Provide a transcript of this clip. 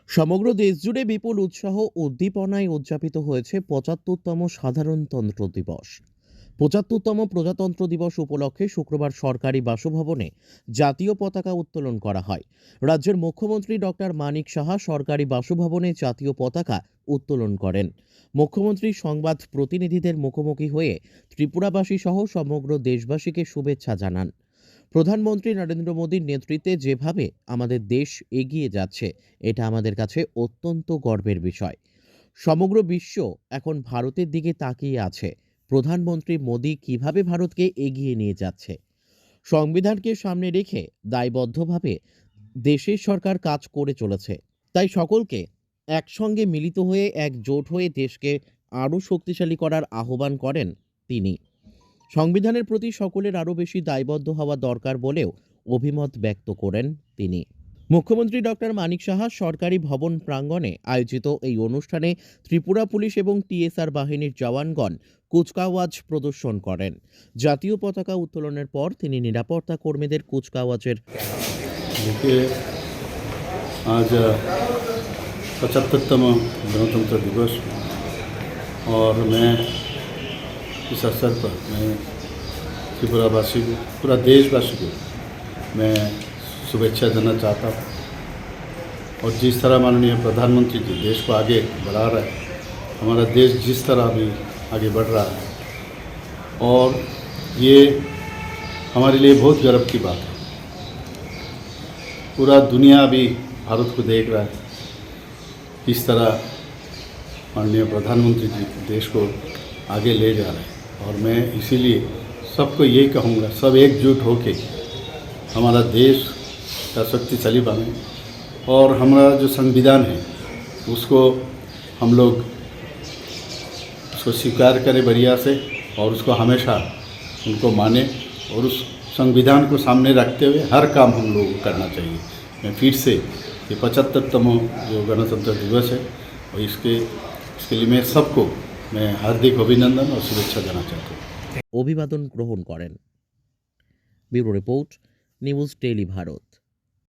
সমগ্র দেশ জুড়ে বিপুল উৎসাহ ও উদ্দীপনায় উদযাপিত হয়েছে ৭৫তম সাধারণতন্ত্র দিবস। ৭৫তম প্রজাতন্ত্র দিবস উপলক্ষে শুক্রবার সরকারি বাসভবনে জাতীয় পতাকা উত্তোলন করা হয়। রাজ্যের মুখ্যমন্ত্রী ডক্টর মানিক সাহা সরকারি বাসভবনে জাতীয় পতাকা উত্তোলন করেন। মুখ্যমন্ত্রী সংবাদ প্রতিনিধিদের মুখোমুখি হয়ে ত্রিপুরাবাসী সহ সমগ্র দেশবাসীকে শুভেচ্ছা জানান। প্রধানমন্ত্রী নরেন্দ্র মোদীর নেতৃত্বে যেভাবে আমাদের দেশ এগিয়ে যাচ্ছে, এটা আমাদের কাছে অত্যন্ত গর্বের বিষয়। সমগ্র বিশ্ব এখন ভারতের দিকে তাকিয়ে আছে। প্রধানমন্ত্রী মোদী কিভাবে ভারতকে এগিয়ে নিয়ে যাচ্ছে, সংবিধানকে সামনে রেখে দায়বদ্ধভাবে দেশের সরকার কাজ করে চলেছে। তাই সকলকে একসঙ্গে মিলিত হয়ে একজোট হয়ে দেশকে আরও শক্তিশালী করার আহ্বান করেন তিনি। সংবিধানের প্রতি সকলের আরও বেশি দায়বদ্ধ হওয়া দরকার বলেও অভিমত ব্যক্ত করেন তিনি। মুখ্যমন্ত্রী ডক্টর মানিক সাহা সরকারি ভবন প্রাঙ্গণে আয়োজিত এই অনুষ্ঠানে ত্রিপুরা পুলিশ এবং টিএসআর বাহিনীর জওয়ানগণ কুচকাওয়াজ প্রদর্শন করেন। জাতীয় পতাকা উত্তোলনের পর তিনি নিরাপত্তা কর্মীদের কুচকাওয়াজের देखिए, आज 75तम गणतंत्र दिवस और मैं इस अवसर पर मैं त्रिपुरावासी को, पूरा देशवासी को मैं शुभेच्छा देना चाहता हूँ। और जिस तरह माननीय प्रधानमंत्री जी देश को आगे बढ़ा रहे हैं, हमारा देश जिस तरह अभी आगे बढ़ रहा है, और ये हमारे लिए बहुत गर्व की बात है। पूरा दुनिया भी भारत को देख रहा है किस तरह माननीय प्रधानमंत्री जी देश को आगे ले जा रहे हैं। और मैं इसीलिए सबको यही कहूँगा, सब एकजुट होके हमारा देश का शक्तिशाली बने और हमारा जो संविधान है उसको हम लोग उसको स्वीकार करें बढ़िया से, और उसको हमेशा उनको माने, और उस संविधान को सामने रखते हुए हर काम हम लोग को करना चाहिए। मैं फिर से ये 75तम जो गणतंत्र दिवस है और इसके लिए मैं सबको मैं हार्दिक अभिनंदन और शुभेच्छा देना चाहता हूँ। অভিবাদন গ্রহণ করেন। Bureau report, news daily Bharat.